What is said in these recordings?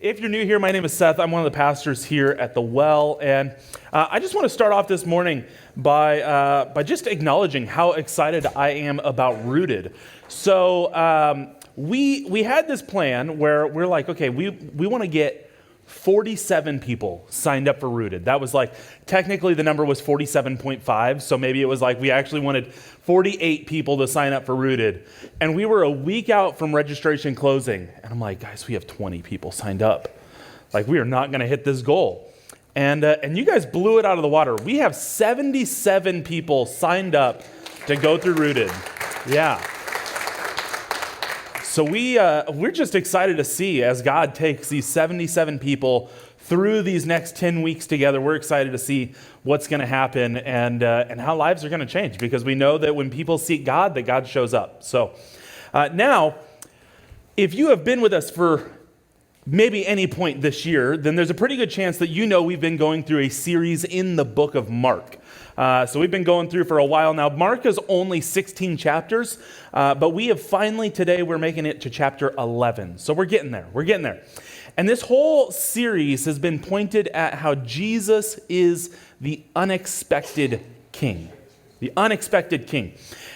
If you're new here, my name is Seth. I'm one of the pastors here at The Well, and I just want to start off this morning by just acknowledging how excited I am about Rooted. So we had this plan where we're like, okay, we want to get 47 people signed up for Rooted. That was like, technically the number was 47.5, so maybe it was like we actually wanted 48 people to sign up for Rooted. And we were a week out from registration closing. And I'm like, guys, we have 20 people signed up. Like, we are not going to hit this goal. And you guys blew it out of the water. We have 77 people signed up to go through Rooted. Yeah. So we're just excited to see as God takes these 77 people through these next 10 weeks together. We're excited to see what's going to happen and how lives are going to change, because we know that when people seek God, that God shows up. So now, if you have been with us for maybe any point this year, then there's a pretty good chance that you know we've been going through a series in the book of Mark. So we've been going through for a while now. Mark is only 16 chapters, but we have finally, today, we're making it to chapter 11. So we're getting there. We're getting there. And this whole series has been pointed at how Jesus is the unexpected king. The unexpected king.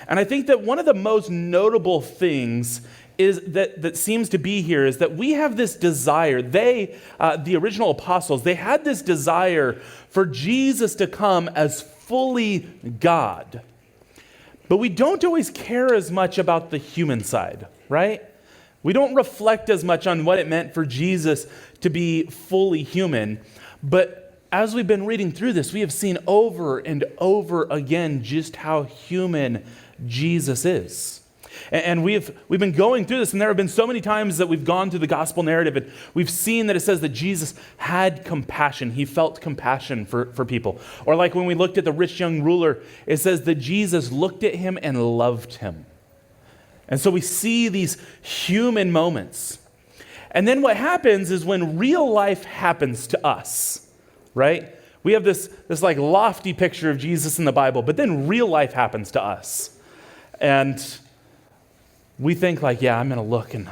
And I think that one of the most notable things is that seems to be here is that we have this desire. They, the original apostles, they had this desire for Jesus to come as fully God. But we don't always care as much about the human side, right? We don't reflect as much on what it meant for Jesus to be fully human. But as we've been reading through this, we have seen over and over again just how human Jesus is. And we've been going through this, and there have been so many times that we've gone through the gospel narrative, and we've seen that it says that Jesus had compassion. He felt compassion for people. Or like when we looked at the rich young ruler, it says that Jesus looked at him and loved him. And so we see these human moments. And then what happens is when real life happens to us, right? We have this like lofty picture of Jesus in the Bible, but then real life happens to us. And we think like, yeah, I'm going to look and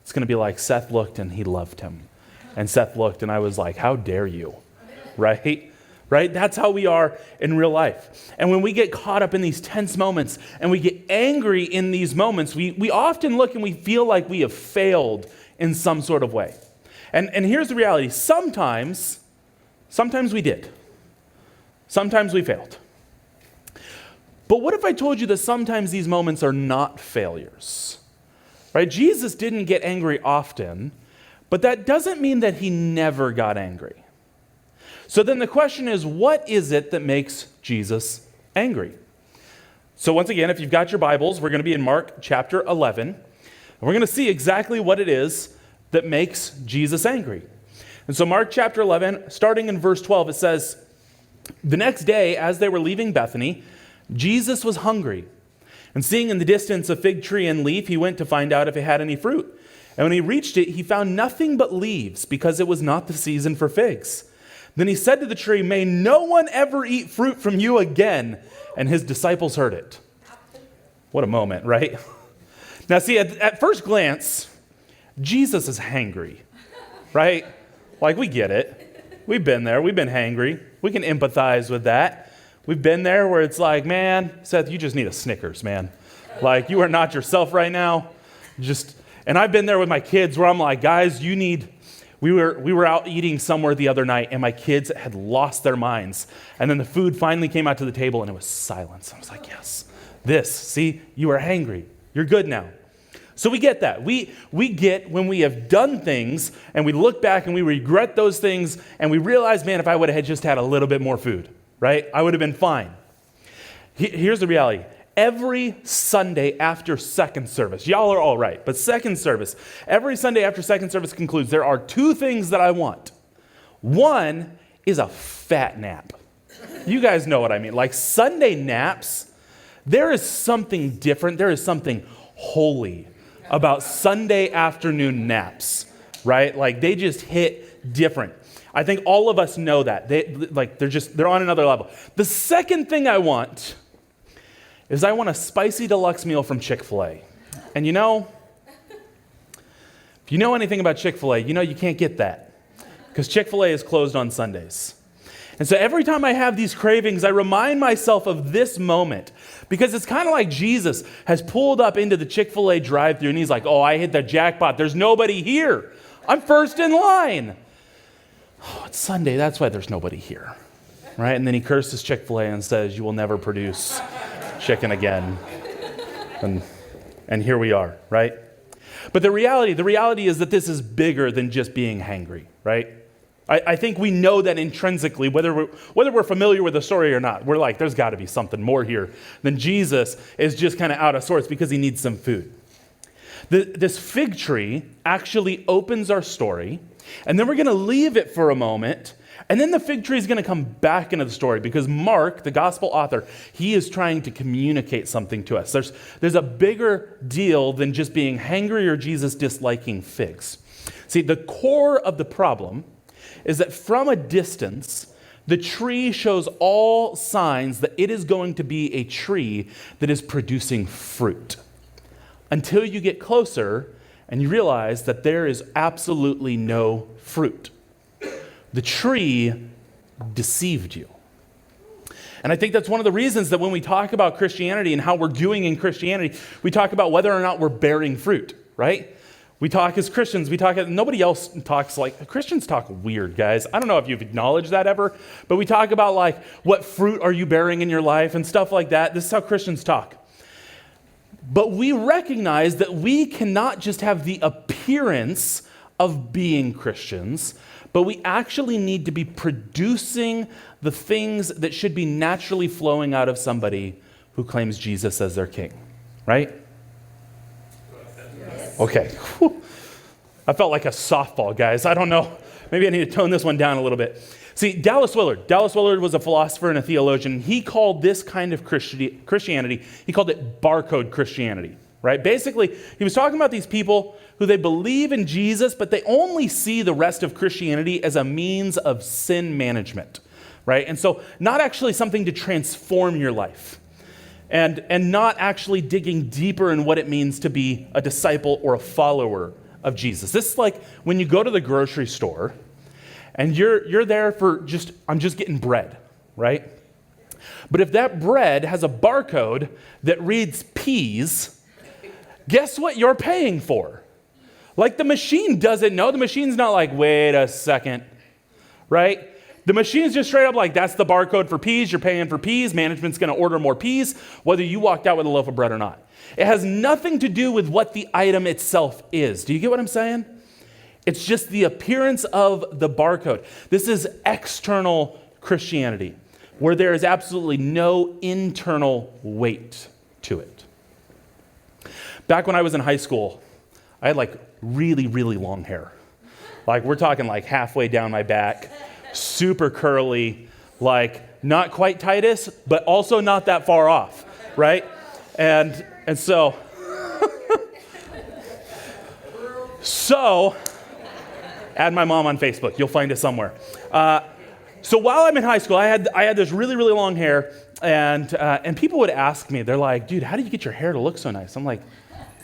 it's going to be like Seth looked and he loved him. And Seth looked and I was like, how dare you? Right? Right? That's how we are in real life. And when we get caught up in these tense moments and we get angry in these moments, we often look and we feel like we have failed in some sort of way. And here's the reality. Sometimes we did. Sometimes we failed. But what if I told you that sometimes these moments are not failures? Right? Jesus didn't get angry often, but that doesn't mean that he never got angry. So then the question is, what is it that makes Jesus angry? So once again, if you've got your Bibles, we're going to be in Mark chapter 11, and we're going to see exactly what it is that makes Jesus angry. And so Mark chapter 11, starting in verse 12, it says, "The next day, as they were leaving Bethany, Jesus was hungry, and seeing in the distance a fig tree and leaf, he went to find out if it had any fruit. And when he reached it, he found nothing but leaves, because it was not the season for figs. Then he said to the tree, 'May no one ever eat fruit from you again.' And his disciples heard it." What a moment, right? Now see, at first glance, Jesus is hangry, right? Like, we get it. We've been there. We've been hangry. We can empathize with that. We've been there where it's like, man, Seth, you just need a Snickers, man. Like, you are not yourself right now. And I've been there with my kids where I'm like, guys, we were out eating somewhere the other night, and my kids had lost their minds. And then the food finally came out to the table, and it was silence. I was like, yes, see, you are hangry. You're good now. So we get that. We get when we have done things, and we look back and we regret those things, and we realize, man, if I would have just had a little bit more food, right? I would have been fine. Here's the reality. Every Sunday after second service, y'all are all right, but second service, every Sunday after second service concludes, there are two things that I want. One is a fat nap. You guys know what I mean. Like Sunday naps, there is something different. There is something holy about Sunday afternoon naps, right? Like they just hit different. I think all of us know that. They're on another level. The second thing I want is I want a spicy deluxe meal from Chick-fil-A. And you know, If you know anything about Chick-fil-A, you know you can't get that because Chick-fil-A is closed on Sundays. And so every time I have these cravings, I remind myself of this moment because it's kind of like Jesus has pulled up into the Chick-fil-A drive-thru and he's like, oh, I hit the jackpot. There's nobody here. I'm first in line. Oh, it's Sunday. That's why there's nobody here, right? And then he curses Chick-fil-A and says, you will never produce chicken again. And here we are, right? But the reality is that this is bigger than just being hangry, right? I think we know that intrinsically, whether we're familiar with the story or not. We're like, there's got to be something more here than Jesus is just kind of out of sorts because he needs some food. This fig tree actually opens our story, and then we're going to leave it for a moment, and then the fig tree is going to come back into the story because Mark, the gospel author, he is trying to communicate something to us. There's a bigger deal than just being hangry or Jesus disliking figs. See, the core of the problem is that from a distance, the tree shows all signs that it is going to be a tree that is producing fruit. Until you get closer and you realize that there is absolutely no fruit. The tree deceived you. And I think that's one of the reasons that when we talk about Christianity and how we're doing in Christianity, we talk about whether or not we're bearing fruit, right? We talk as Christians, nobody else talks like, Christians talk weird, guys. I don't know if you've acknowledged that ever, but we talk about like, what fruit are you bearing in your life and stuff like that. This is how Christians talk. But we recognize that we cannot just have the appearance of being Christians, but we actually need to be producing the things that should be naturally flowing out of somebody who claims Jesus as their king, right? Okay. Whew. I felt like a softball, guys. I don't know. Maybe I need to tone this one down a little bit. See, Dallas Willard was a philosopher and a theologian. He called this kind of Christianity, he called it barcode Christianity, right? Basically, he was talking about these people who they believe in Jesus, but they only see the rest of Christianity as a means of sin management, right? And so not actually something to transform your life. And not actually digging deeper in what it means to be a disciple or a follower of Jesus. This is like when you go to the grocery store and you're there for I'm just getting bread, right? But if that bread has a barcode that reads peas, guess what you're paying for? Like the machine doesn't know. The machine's not like, wait a second, right? The machine's just straight up like, that's the barcode for peas. You're paying for peas. Management's going to order more peas, whether you walked out with a loaf of bread or not. It has nothing to do with what the item itself is. Do you get what I'm saying? It's just the appearance of the barcode. This is external Christianity, where there is absolutely no internal weight to it. Back when I was in high school, I had like really, really long hair. Like we're talking like halfway down my back. Super curly, like not quite Titus, but also not that far off, right? And so, add my mom on Facebook. You'll find it somewhere. So while I'm in high school, I had this really, really long hair, and people would ask me, they're like, dude, how do you get your hair to look so nice? I'm like,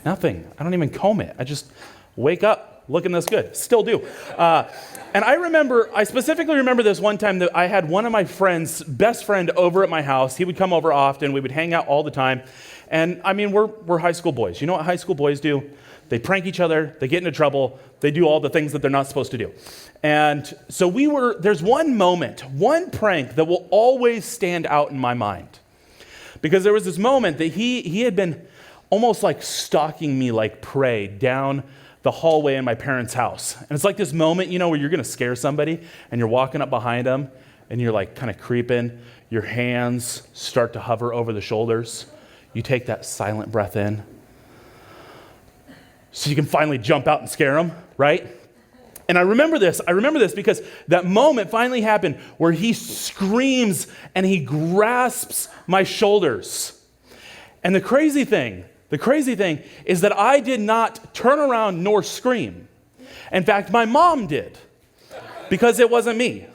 nothing. I don't even comb it. I just wake up looking this good. Still do. And I specifically remember this one time that I had one of my friends, best friend, over at my house. He would come over often. We would hang out all the time. And I mean, we're high school boys. You know what high school boys do? They prank each other. They get into trouble. They do all the things that they're not supposed to do. And so there's one moment, one prank that will always stand out in my mind. Because there was this moment that he had been almost like stalking me like prey down the hallway in my parents' house. And it's like this moment, where you're going to scare somebody and you're walking up behind them and you're like kind of creeping. Your hands start to hover over the shoulders. You take that silent breath in so you can finally jump out and scare them, right? And I remember this because that moment finally happened where he screams and he grasps my shoulders. And the crazy thing is that I did not turn around nor scream. In fact, my mom did, because it wasn't me.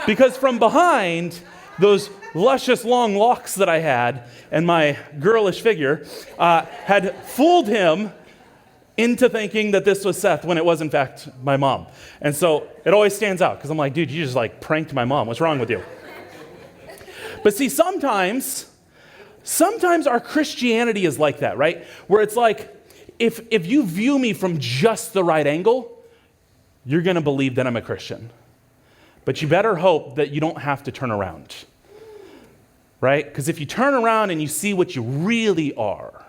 Because from behind those luscious long locks that I had and my girlish figure had fooled him into thinking that this was Seth when it was in fact my mom. And so it always stands out because I'm like, dude, you just like pranked my mom. What's wrong with you? But see, sometimes our Christianity is like that, right? Where it's like, if you view me from just the right angle, you're going to believe that I'm a Christian. But you better hope that you don't have to turn around, right? Because if you turn around and you see what you really are,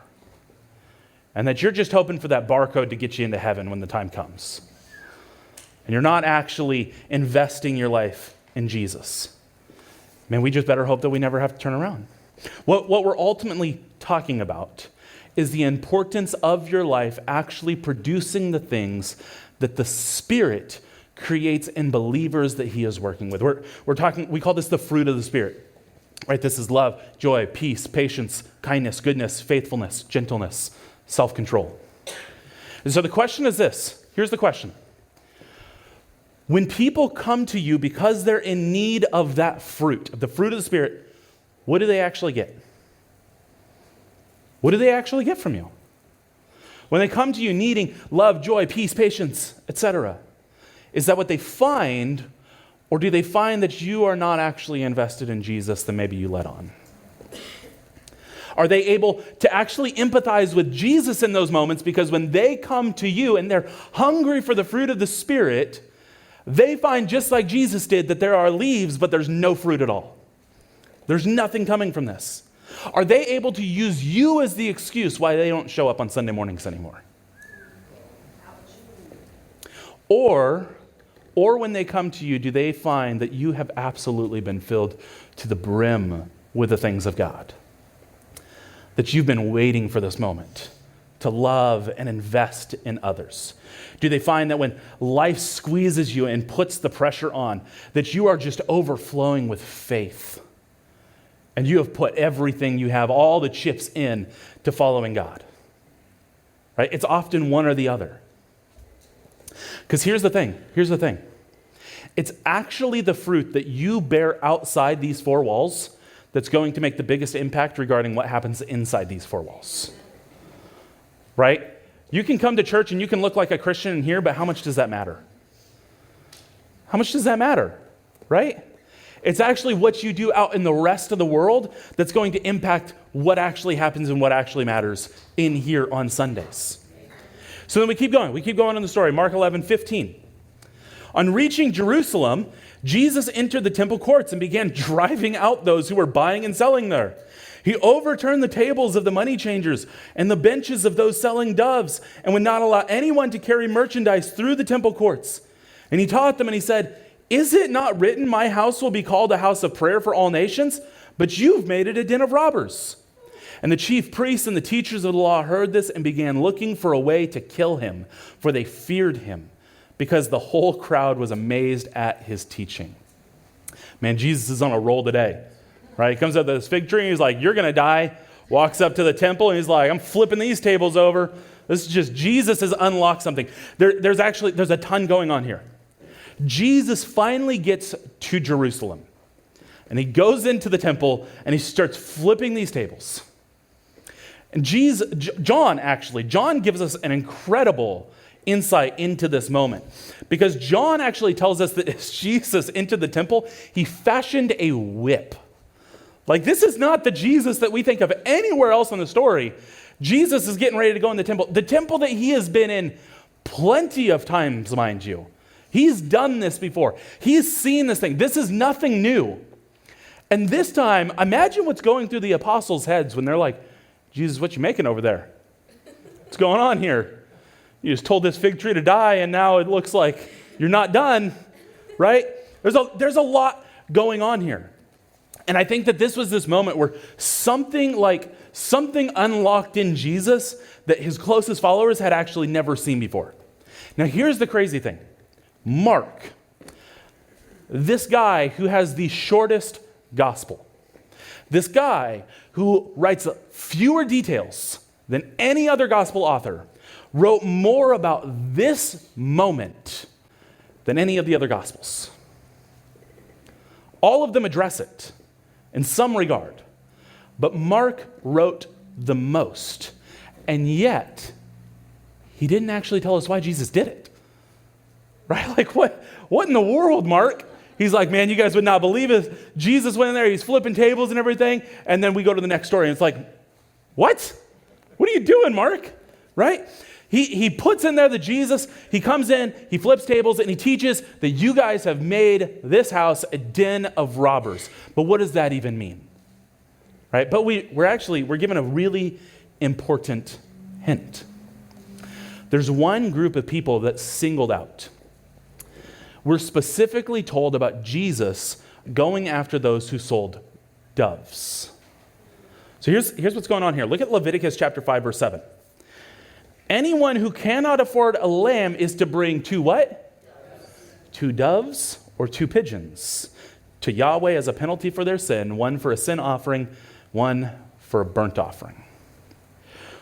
and that you're just hoping for that barcode to get you into heaven when the time comes, and you're not actually investing your life in Jesus, man, we just better hope that we never have to turn around. What we're ultimately talking about is the importance of your life actually producing the things that the Spirit creates in believers that he is working with. We call this the fruit of the Spirit, right? This is love, joy, peace, patience, kindness, goodness, faithfulness, gentleness, self-control. And so the question is this. Here's the question. When people come to you because they're in need of that fruit, of the fruit of the Spirit, what do they actually get? What do they actually get from you? When they come to you needing love, joy, peace, patience, etc., is that what they find, or do they find that you are not actually invested in Jesus that maybe you let on? Are they able to actually empathize with Jesus in those moments because when they come to you and they're hungry for the fruit of the Spirit, they find, just like Jesus did, that there are leaves, but there's no fruit at all. There's nothing coming from this. Are they able to use you as the excuse why they don't show up on Sunday mornings anymore? Or when they come to you, do they find that you have absolutely been filled to the brim with the things of God? That you've been waiting for this moment to love and invest in others? Do they find that when life squeezes you and puts the pressure on, that you are just overflowing with faith? And you have put everything you have, all the chips in to following God. Right? It's often one or the other. Because here's the thing. It's actually the fruit that you bear outside these four walls that's going to make the biggest impact regarding what happens inside these four walls. Right? You can come to church and you can look like a Christian in here, but how much does that matter? How much does that matter? Right? It's actually what you do out in the rest of the world that's going to impact what actually happens and what actually matters in here on Sundays. So then we keep going. We keep going in the story. Mark 11:15. On reaching Jerusalem, Jesus entered the temple courts and began driving out those who were buying and selling there. He overturned the tables of the money changers and the benches of those selling doves and would not allow anyone to carry merchandise through the temple courts. And he taught them and he said, "Is it not written, my house will be called a house of prayer for all nations? But you've made it a den of robbers." And the chief priests and the teachers of the law heard this and began looking for a way to kill him, for they feared him, because the whole crowd was amazed at his teaching. Man, Jesus is on a roll today, right? He comes up to this fig tree and he's like, "You're going to die." Walks up to the temple and he's like, "I'm flipping these tables over." This is just, Jesus has unlocked something. There's a ton going on here. Jesus finally gets to Jerusalem and he goes into the temple and he starts flipping these tables. And John gives us an incredible insight into this moment, because John actually tells us that as Jesus entered the temple, he fashioned a whip. Like, this is not the Jesus that we think of anywhere else in the story. Jesus is getting ready to go in the temple that he has been in plenty of times, mind you. He's done this before. He's seen this thing. This is nothing new. And this time, imagine what's going through the apostles' heads when they're like, "Jesus, what you making over there? What's going on here? You just told this fig tree to die, and now it looks like you're not done," right? There's a lot going on here. And I think that this was this moment where something unlocked in Jesus that his closest followers had actually never seen before. Now, here's the crazy thing. Mark, this guy who has the shortest gospel, this guy who writes fewer details than any other gospel author, wrote more about this moment than any of the other gospels. All of them address it in some regard, but Mark wrote the most, and yet he didn't actually tell us why Jesus did it. Right? Like, what in the world, Mark? He's like, man, you guys would not believe it. Jesus went in there, he's flipping tables and everything. And then we go to the next story, and it's like, what? What are you doing, Mark? Right? He puts in there that Jesus, he comes in, he flips tables, and he teaches that you guys have made this house a den of robbers. But what does that even mean? Right? But we're given a really important hint. There's one group of people that's singled out. We're specifically told about Jesus going after those who sold doves. So here's what's going on here. Look at Leviticus chapter 5, verse 7. Anyone who cannot afford a lamb is to bring two what? Two doves or two pigeons to Yahweh as a penalty for their sin, one for a sin offering, one for a burnt offering.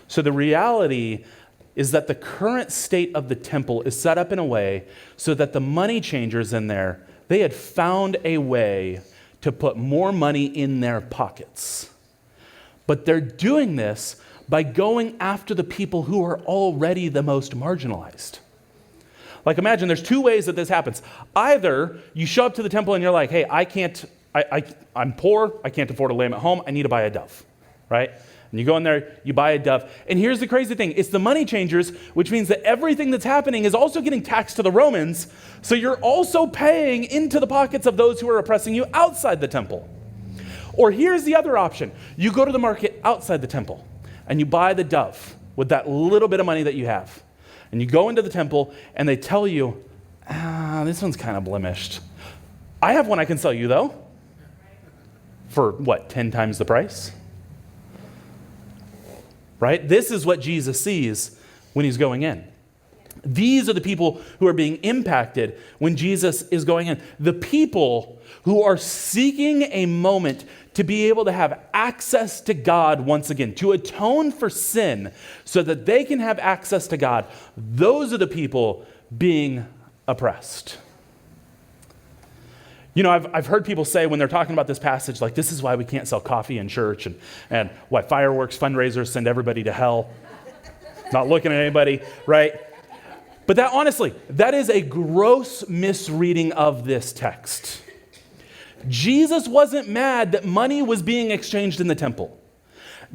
So the reality is that the current state of the temple is set up in a way so that the money changers in there, they had found a way to put more money in their pockets. But they're doing this by going after the people who are already the most marginalized. Like, imagine there's two ways that this happens. Either you show up to the temple and you're like, hey, I'm poor, I can't afford a lamb at home, I need to buy a dove, right? And you go in there, you buy a dove. And here's the crazy thing. It's the money changers, which means that everything that's happening is also getting taxed to the Romans. So you're also paying into the pockets of those who are oppressing you outside the temple. Or here's the other option. You go to the market outside the temple and you buy the dove with that little bit of money that you have. And you go into the temple and they tell you, this one's kind of blemished. I have one I can sell you though. For what, 10 times the price? Right? This is what Jesus sees when he's going in. These are the people who are being impacted when Jesus is going in. The people who are seeking a moment to be able to have access to God once again, to atone for sin so that they can have access to God. Those are the people being oppressed. You know, I've heard people say when they're talking about this passage, like, this is why we can't sell coffee in church and why fireworks fundraisers send everybody to hell. Not looking at anybody, right? But that, honestly, that is a gross misreading of this text. Jesus wasn't mad that money was being exchanged in the temple.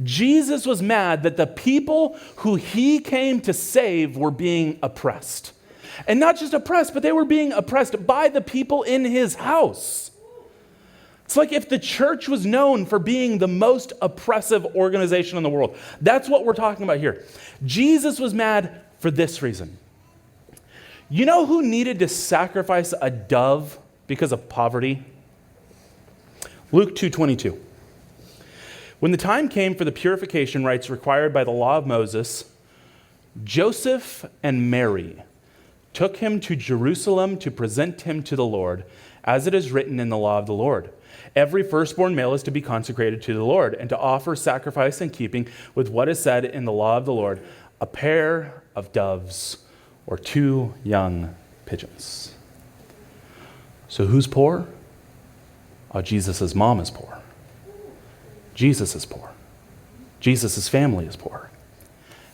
Jesus was mad that the people who he came to save were being oppressed. And not just oppressed, but they were being oppressed by the people in his house. It's like if the church was known for being the most oppressive organization in the world. That's what we're talking about here. Jesus was mad for this reason. You know who needed to sacrifice a dove because of poverty? Luke 2:22. When the time came for the purification rites required by the law of Moses, Joseph and Mary took him to Jerusalem to present him to the Lord, as it is written in the law of the Lord. Every firstborn male is to be consecrated to the Lord and to offer sacrifice in keeping with what is said in the law of the Lord, a pair of doves or two young pigeons. So who's poor? Oh, Jesus' mom is poor. Jesus is poor. Jesus' family is poor.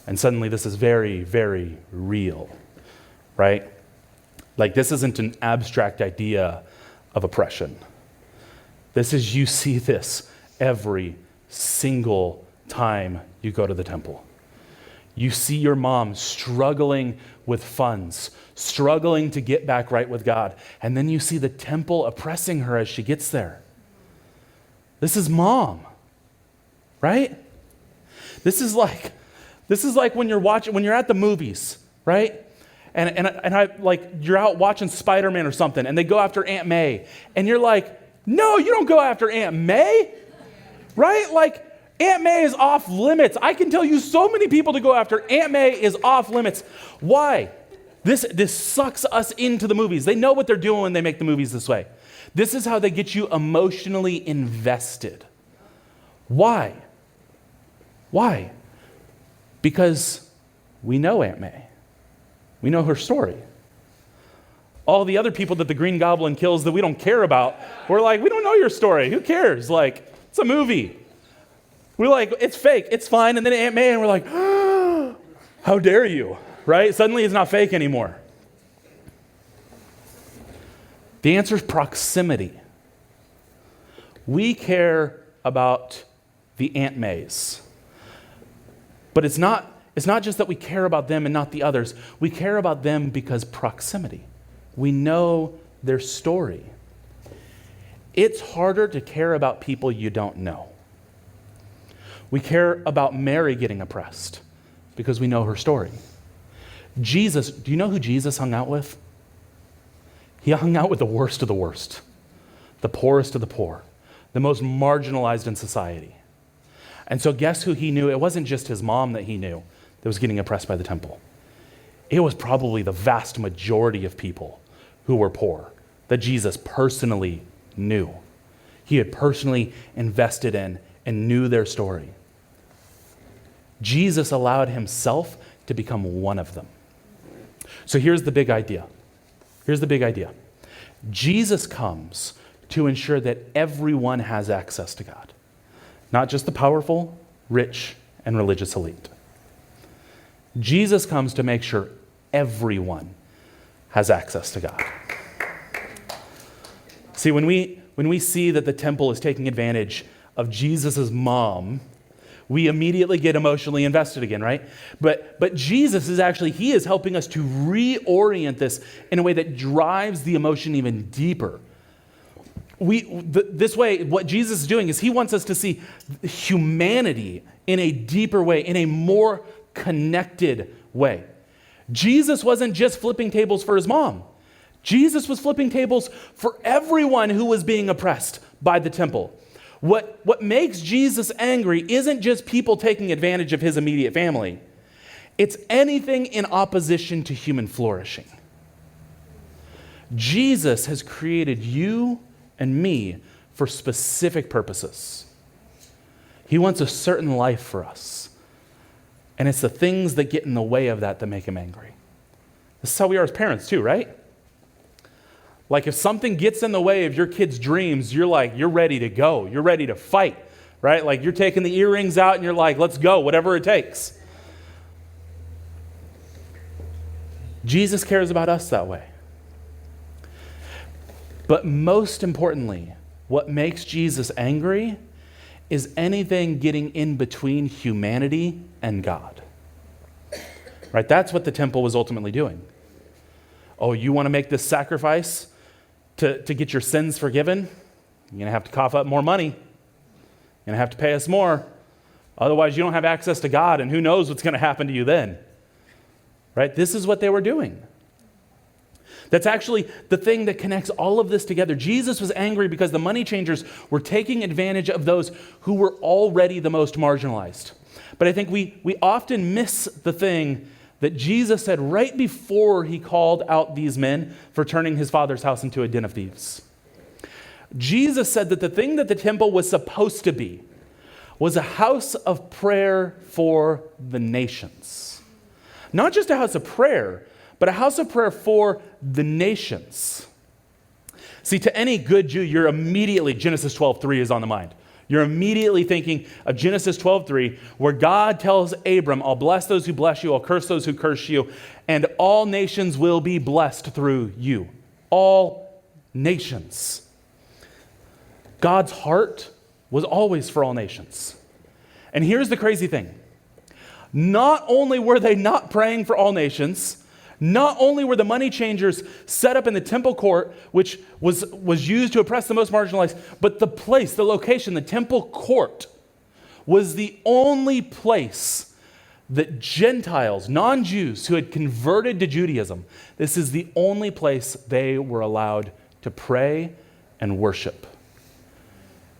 And suddenly this is very, very real, right? Like, this isn't an abstract idea of oppression. This is, you see this every single time you go to the temple. You see your mom struggling with funds, struggling to get back right with God. And then you see the temple oppressing her as she gets there. This is mom, right? This is like when you're at the movies, right? And I like, you're out watching Spider-Man or something, and they go after Aunt May, and you're like, no, you don't go after Aunt May, right? Like, Aunt May is off limits. I can tell you so many people to go after. Aunt May is off limits. Why? This sucks us into the movies. They know what they're doing when they make the movies this way. This is how they get you emotionally invested. Why? Why? Because we know Aunt May. We know her story. All the other people that the Green Goblin kills that we don't care about, we're like, we don't know your story. Who cares? Like, it's a movie. We're like, it's fake. It's fine. And then Aunt May, and we're like, how dare you? right? Suddenly it's not fake anymore. The answer is proximity. We care about the Aunt Mays. But it's not just that we care about them and not the others. We care about them because proximity. We know their story. It's harder to care about people you don't know. We care about Mary getting oppressed because we know her story. Jesus, do you know who Jesus hung out with? He hung out with the worst of the worst, the poorest of the poor, the most marginalized in society. And so guess who he knew? It wasn't just his mom that he knew that was getting oppressed by the temple. It was probably the vast majority of people who were poor that Jesus personally knew. He had personally invested in and knew their story. Jesus allowed himself to become one of them. So here's the big idea. Jesus comes to ensure that everyone has access to God, not just the powerful, rich, and religious elite. Jesus comes to make sure everyone has access to God. See, when we see that the temple is taking advantage of Jesus' mom, we immediately get emotionally invested again, right? But Jesus is actually, he is helping us to reorient this in a way that drives the emotion even deeper. This way, what Jesus is doing is he wants us to see humanity in a deeper way, in a more connected way. Jesus wasn't just flipping tables for his mom. Jesus was flipping tables for everyone who was being oppressed by the temple. What makes Jesus angry isn't just people taking advantage of his immediate family. It's anything in opposition to human flourishing. Jesus has created you and me for specific purposes. He wants a certain life for us. And it's the things that get in the way of that make him angry. This is how we are as parents too, right? Like if something gets in the way of your kid's dreams, you're ready to go. You're ready to fight, right? Like you're taking the earrings out and you're like, let's go, whatever it takes. Jesus cares about us that way. But most importantly, what makes Jesus angry is anything getting in between humanity and God. Right? That's what the temple was ultimately doing. Oh, you want to make this sacrifice to get your sins forgiven? You're going to have to cough up more money. You're going to have to pay us more. Otherwise, you don't have access to God, and who knows what's going to happen to you then. Right? This is what they were doing. That's actually the thing that connects all of this together. Jesus was angry because the money changers were taking advantage of those who were already the most marginalized. But I think we often miss the thing that Jesus said right before he called out these men for turning his father's house into a den of thieves. Jesus said that the thing that the temple was supposed to be was a house of prayer for the nations. Not just a house of prayer, but a house of prayer for the nations. See, to any good Jew, you're immediately, Genesis 12:3 is on the mind. You're immediately thinking of Genesis 12:3, where God tells Abram, I'll bless those who bless you, I'll curse those who curse you, and all nations will be blessed through you. All nations. God's heart was always for all nations. And here's the crazy thing. Not only were they not praying for all nations, not only were the money changers set up in the temple court, which was used to oppress the most marginalized, but the place, the location, the temple court was the only place that Gentiles, non-Jews who had converted to Judaism, this is the only place they were allowed to pray and worship.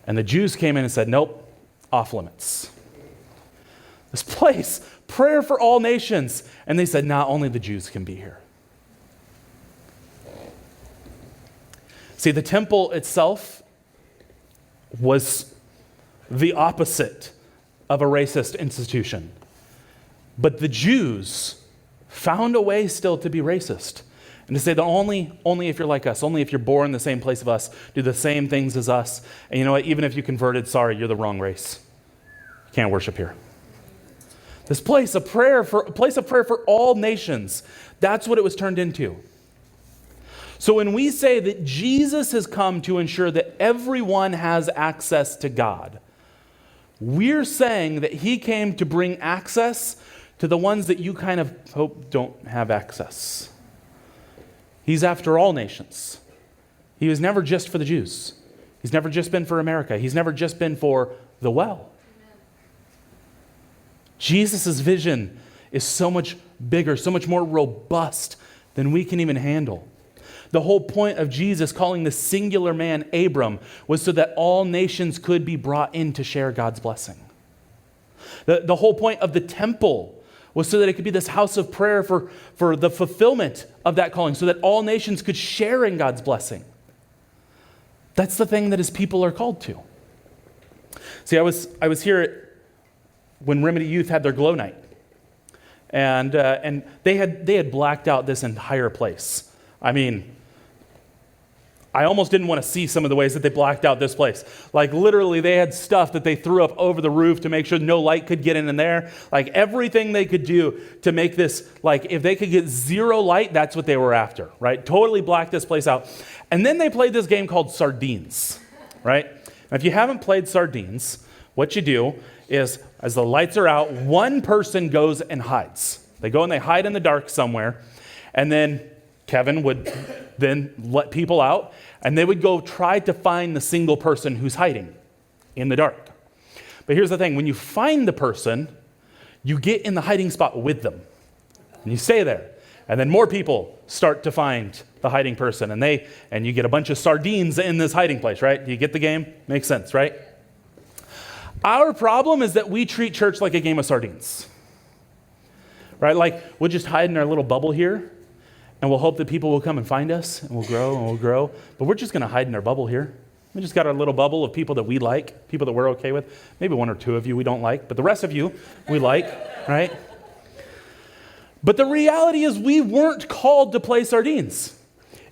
And the Jews came in and said, nope, off limits. This place, prayer for all nations. And they said, nah, only the Jews can be here. See, the temple itself was the opposite of a racist institution. But the Jews found a way still to be racist. And to say that only if you're like us, only if you're born in the same place of us, do the same things as us. And you know what? Even if you converted, sorry, you're the wrong race. You can't worship here. This place of prayer for all nations. That's what it was turned into. So when we say that Jesus has come to ensure that everyone has access to God, we're saying that he came to bring access to the ones that you kind of hope don't have access. He's after all nations. He was never just for the Jews. He's never just been for America. He's never just been for the well. Jesus' vision is so much bigger, so much more robust than we can even handle. The whole point of Jesus calling the singular man Abram was so that all nations could be brought in to share God's blessing. The whole point of the temple was so that it could be this house of prayer for the fulfillment of that calling, so that all nations could share in God's blessing. That's the thing that his people are called to. See, I was here when Remedy Youth had their glow night, and they had blacked out this entire place. I mean, I almost didn't want to see some of the ways that they blacked out this place. Like literally, they had stuff that they threw up over the roof to make sure no light could get in there. Like everything they could do to make this, like if they could get zero light, that's what they were after, right? Totally blacked this place out. And then they played this game called Sardines, right? Now, if you haven't played Sardines, what you do is, as the lights are out, one person goes and hides. They go and they hide in the dark somewhere, and then Kevin would then let people out, and they would go try to find the single person who's hiding in the dark. But here's the thing, when you find the person, you get in the hiding spot with them, and you stay there. And then more people start to find the hiding person, and you get a bunch of sardines in this hiding place, right? Do you get the game? Makes sense, right? Our problem is that we treat church like a game of sardines, right? Like we'll just hide in our little bubble here, and we'll hope that people will come and find us, and we'll grow, but we're just going to hide in our bubble here. We just got our little bubble of people that we like, people that we're okay with. Maybe one or two of you we don't like, but the rest of you we like, right? But the reality is we weren't called to play sardines.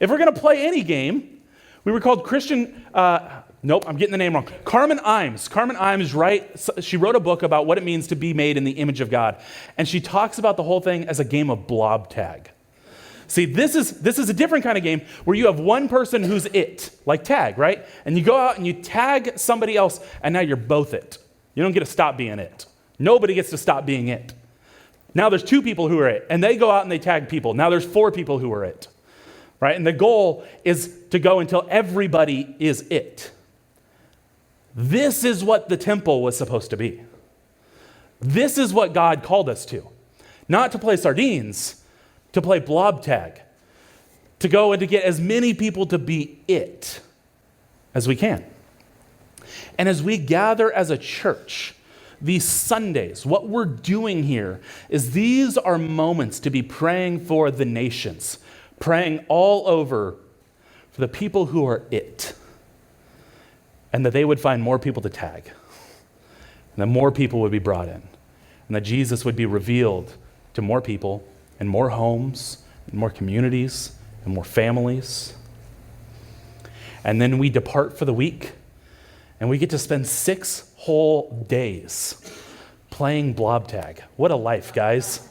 If we're going to play any game, we were called Christian, nope, I'm getting the name wrong. Carmen Imes. Carmen Imes, she wrote a book about what it means to be made in the image of God. And she talks about the whole thing as a game of blob tag. See, this is a different kind of game where you have one person who's it, like tag, right? And you go out and you tag somebody else, and now you're both it. You don't get to stop being it. Nobody gets to stop being it. Now there's two people who are it, and they go out and they tag people. Now there's four people who are it, right? And the goal is to go until everybody is it. This is what the temple was supposed to be. This is what God called us to. Not to play sardines, to play blob tag, to go and to get as many people to be it as we can. And as we gather as a church, these Sundays, what we're doing here is these are moments to be praying for the nations, praying all over for the people who are it, and that they would find more people to tag, and that more people would be brought in, and that Jesus would be revealed to more people, and more homes, and more communities, and more families. And then we depart for the week, and we get to spend 6 whole days playing blob tag. What a life, guys.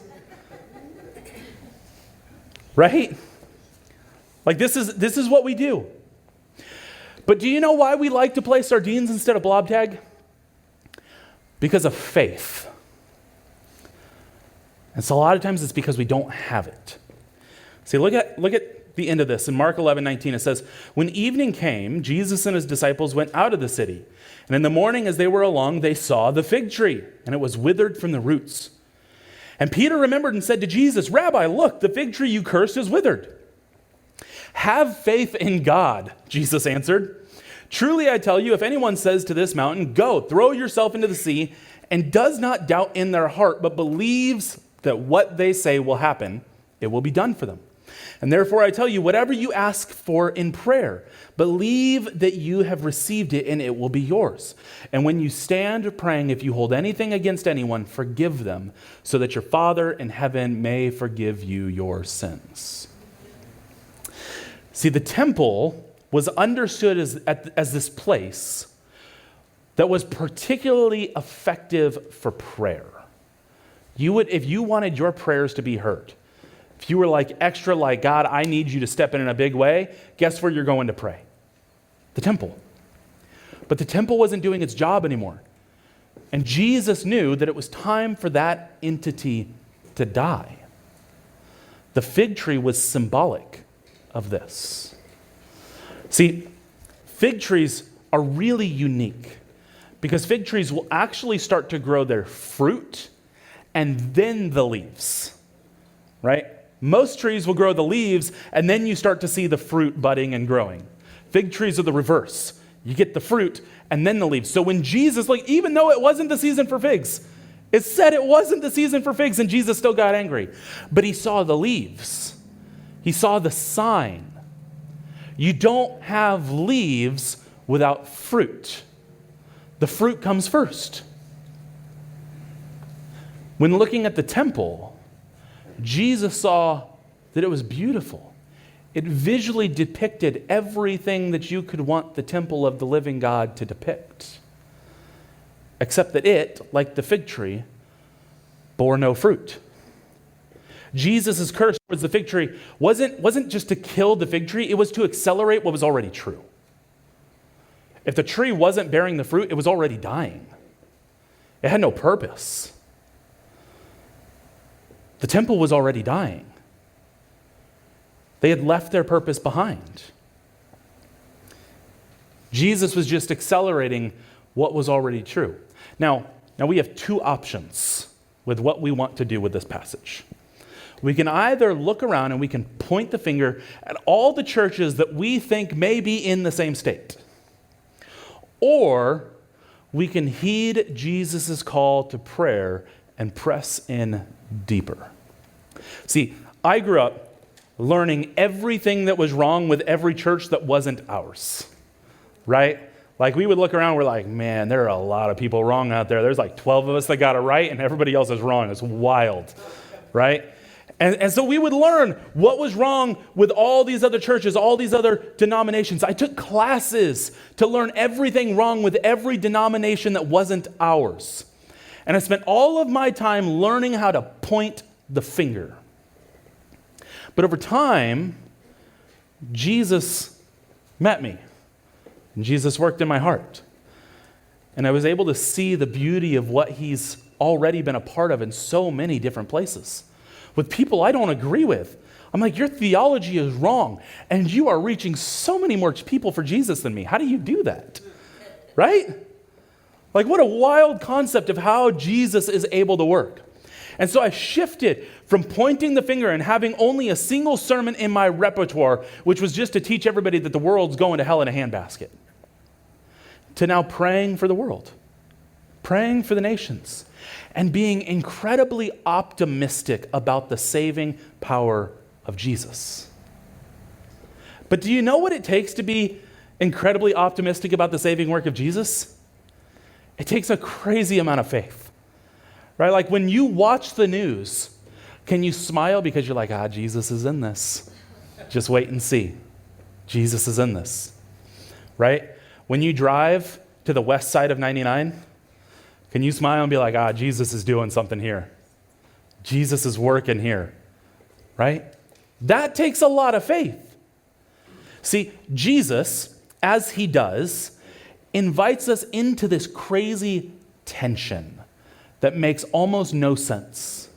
Right? Like this is what we do. But do you know why we like to play sardines instead of blob tag? Because of faith. And so a lot of times it's because we don't have it. See, look at the end of this. In Mark 11:19, it says, "When evening came, Jesus and his disciples went out of the city. And in the morning as they were along, they saw the fig tree, and it was withered from the roots. And Peter remembered and said to Jesus, 'Rabbi, look, the fig tree you cursed is withered.' 'Have faith in God,' Jesus answered. 'Truly I tell you, if anyone says to this mountain, go, throw yourself into the sea, and does not doubt in their heart, but believes that what they say will happen, it will be done for them. And therefore I tell you, whatever you ask for in prayer, believe that you have received it and it will be yours. And when you stand praying, if you hold anything against anyone, forgive them, so that your Father in heaven may forgive you your sins.'" See, the temple was understood as this place that was particularly effective for prayer. if you wanted your prayers to be heard, if you were like extra like, God, I need you to step in a big way, guess where you're going to pray? The temple. But the temple wasn't doing its job anymore. And Jesus knew that it was time for that entity to die. The fig tree was symbolic of this. See, fig trees are really unique because fig trees will actually start to grow their fruit and then the leaves, right? Most trees will grow the leaves and then you start to see the fruit budding and growing. Fig trees are the reverse. You get the fruit and then the leaves. So when Jesus, even though it wasn't the season for figs, it said it wasn't the season for figs and Jesus still got angry. But he saw the leaves. He saw the sign. You don't have leaves without fruit. The fruit comes first. When looking at the temple, Jesus saw that it was beautiful. It visually depicted everything that you could want the temple of the living God to depict. Except that it, like the fig tree, bore no fruit. Jesus' curse towards the fig tree wasn't just to kill the fig tree, it was to accelerate what was already true. If the tree wasn't bearing the fruit, it was already dying. It had no purpose. The temple was already dying. They had left their purpose behind. Jesus was just accelerating what was already true. Now we have two options with what we want to do with this passage. We can either look around and we can point the finger at all the churches that we think may be in the same state. Or we can heed Jesus' call to prayer and press in deeper. See, I grew up learning everything that was wrong with every church that wasn't ours, right? Like we would look around, we're like, man, there are a lot of people wrong out there. There's like 12 of us that got it right and everybody else is wrong. It's wild, right? And so we would learn what was wrong with all these other churches, all these other denominations. I took classes to learn everything wrong with every denomination that wasn't ours. And I spent all of my time learning how to point the finger. But over time, Jesus met me. And Jesus worked in my heart. And I was able to see the beauty of what he's already been a part of in so many different places. With people I don't agree with. I'm like, your theology is wrong. And you are reaching so many more people for Jesus than me. How do you do that? Right? Like, what a wild concept of how Jesus is able to work. And so I shifted from pointing the finger and having only a single sermon in my repertoire, which was just to teach everybody that the world's going to hell in a handbasket, to now praying for the world, praying for the nations, and being incredibly optimistic about the saving power of Jesus. But do you know what it takes to be incredibly optimistic about the saving work of Jesus? It takes a crazy amount of faith. Right? Like when you watch the news, can you smile because you're like, Jesus is in this. Just wait and see. Jesus is in this. Right? When you drive to the west side of 99, can you smile and be like, Jesus is doing something here. Jesus is working here. Right? That takes a lot of faith. See, Jesus, as he does, invites us into this crazy tension that makes almost no sense.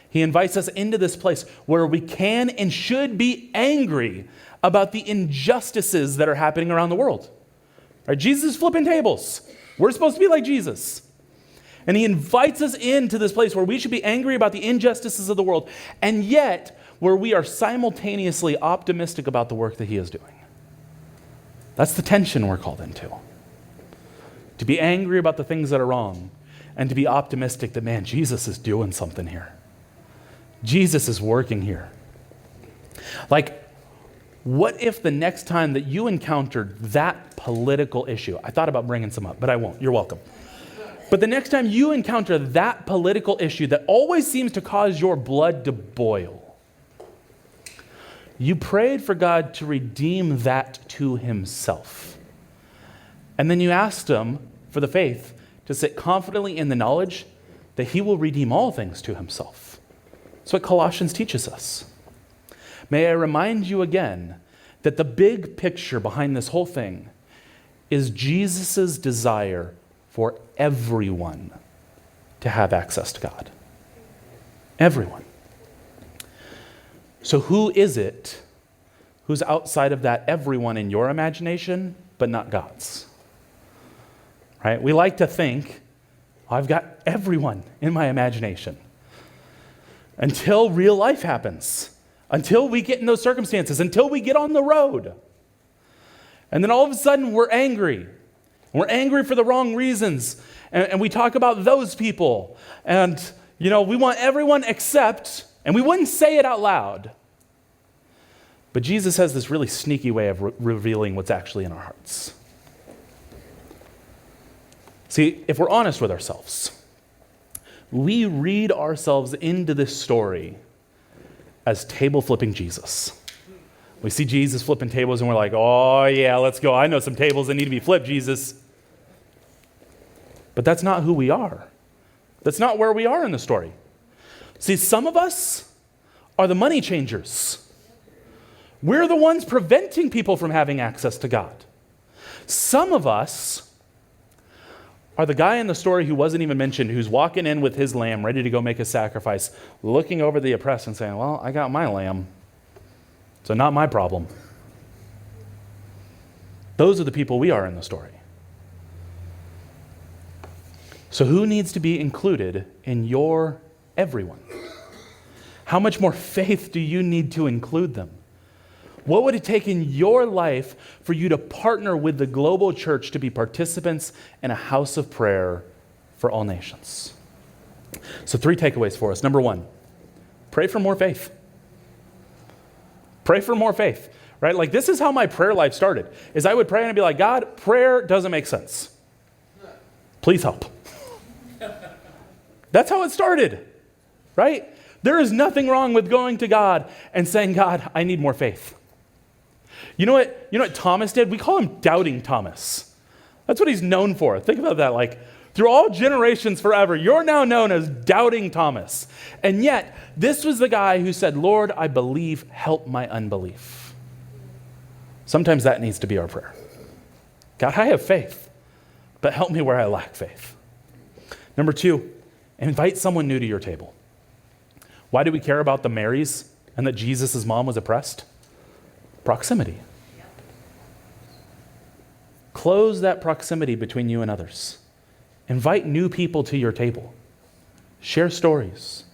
He invites us into this place where we can and should be angry about the injustices that are happening around the world. Right? Jesus is flipping tables. We're supposed to be like Jesus. And he invites us into this place where we should be angry about the injustices of the world, and yet where we are simultaneously optimistic about the work that he is doing. That's the tension we're called into. To be angry about the things that are wrong, and to be optimistic that, man, Jesus is doing something here. Jesus is working here. Like, what if the next time that you encountered that political issue, I thought about bringing some up, but I won't. You're welcome. But the next time you encounter that political issue that always seems to cause your blood to boil, you prayed for God to redeem that to himself. And then you asked him for the faith to sit confidently in the knowledge that he will redeem all things to himself. That's what Colossians teaches us. May I remind you again that the big picture behind this whole thing is Jesus' desire for everyone to have access to God. Everyone. So who is it who's outside of that everyone in your imagination, but not God's? Right? We like to think, I've got everyone in my imagination. Until real life happens. Until we get in those circumstances. Until we get on the road. And then all of a sudden we're angry. We're angry for the wrong reasons. And we talk about those people. And, we want everyone except, and we wouldn't say it out loud. But Jesus has this really sneaky way of revealing what's actually in our hearts. See, if we're honest with ourselves, we read ourselves into this story as table flipping Jesus. We see Jesus flipping tables and we're like, oh yeah, let's go. I know some tables that need to be flipped, Jesus. But that's not who we are. That's not where we are in the story. See, some of us are the money changers. We're the ones preventing people from having access to God. Some of us are the guy in the story who wasn't even mentioned, who's walking in with his lamb, ready to go make a sacrifice, looking over the oppressed and saying, well, I got my lamb, so not my problem. Those are the people we are in the story. So who needs to be included in your everyone? How much more faith do you need to include them? What would it take in your life for you to partner with the global church to be participants in a house of prayer for all nations? So 3 takeaways for us. Number 1, pray for more faith. Pray for more faith, right? Like this is how my prayer life started, is I would pray and I'd be like, God, prayer doesn't make sense. Please help. That's how it started, right? There is nothing wrong with going to God and saying, God, I need more faith. You know what Thomas did? We call him Doubting Thomas. That's what he's known for. Think about that. Like, through all generations forever, you're now known as Doubting Thomas. And yet, this was the guy who said, Lord, I believe, help my unbelief. Sometimes that needs to be our prayer. God, I have faith, but help me where I lack faith. Number 2, invite someone new to your table. Why do we care about the Marys and that Jesus' mom was oppressed? Proximity. Close that proximity between you and others. Invite new people to your table. Share stories.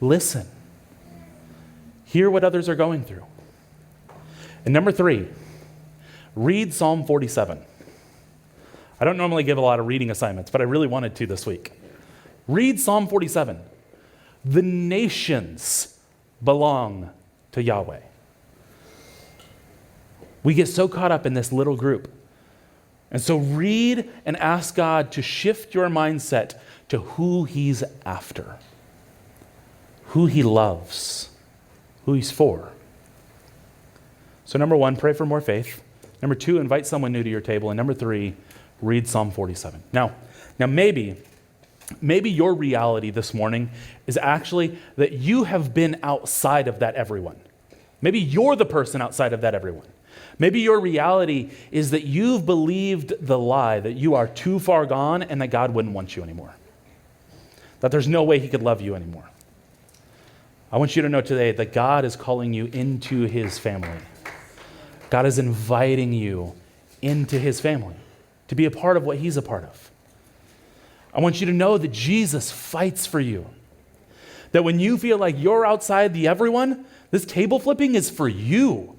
Listen. Hear what others are going through. And number 3, read Psalm 47. I don't normally give a lot of reading assignments, but I really wanted to this week. Read Psalm 47. The nations belong to Yahweh. We get so caught up in this little group. And so read and ask God to shift your mindset to who he's after, who he loves, who he's for. So number 1, pray for more faith. Number 2, invite someone new to your table. And number 3, read Psalm 47. Now maybe your reality this morning is actually that you have been outside of that everyone. Maybe you're the person outside of that everyone. Maybe your reality is that you've believed the lie that you are too far gone and that God wouldn't want you anymore. That there's no way he could love you anymore. I want you to know today that God is calling you into his family. God is inviting you into his family to be a part of what he's a part of. I want you to know that Jesus fights for you. That when you feel like you're outside the everyone, this table flipping is for you.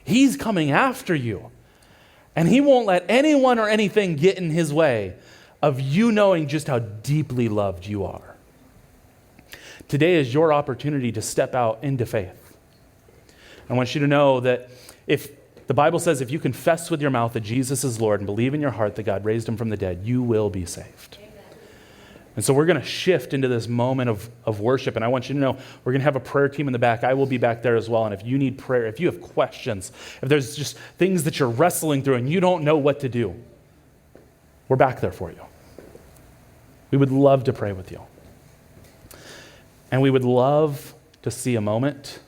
He's coming after you. And he won't let anyone or anything get in his way of you knowing just how deeply loved you are. Today is your opportunity to step out into faith. I want you to know that if the Bible says if you confess with your mouth that Jesus is Lord and believe in your heart that God raised him from the dead, you will be saved. And so we're going to shift into this moment of worship. And I want you to know we're going to have a prayer team in the back. I will be back there as well. And if you need prayer, if you have questions, if there's just things that you're wrestling through and you don't know what to do, we're back there for you. We would love to pray with you. And we would love to see a moment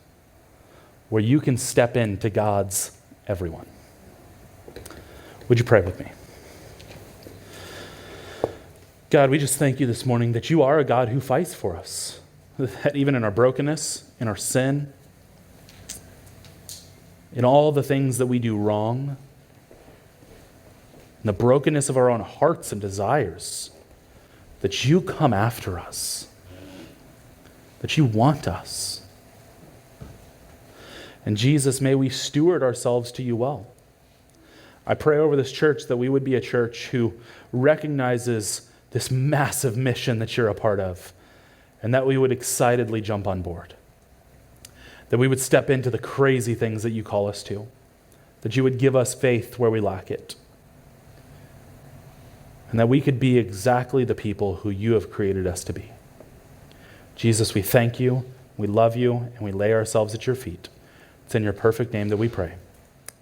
where you can step into God's everyone. Would you pray with me? God, we just thank you this morning that you are a God who fights for us, that even in our brokenness, in our sin, in all the things that we do wrong, in the brokenness of our own hearts and desires, that you come after us, that you want us. And Jesus, may we steward ourselves to you well. I pray over this church that we would be a church who recognizes this massive mission that you're a part of, and that we would excitedly jump on board. That we would step into the crazy things that you call us to. That you would give us faith where we lack it. And that we could be exactly the people who you have created us to be. Jesus, we thank you, we love you, and we lay ourselves at your feet. It's in your perfect name that we pray.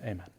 Amen.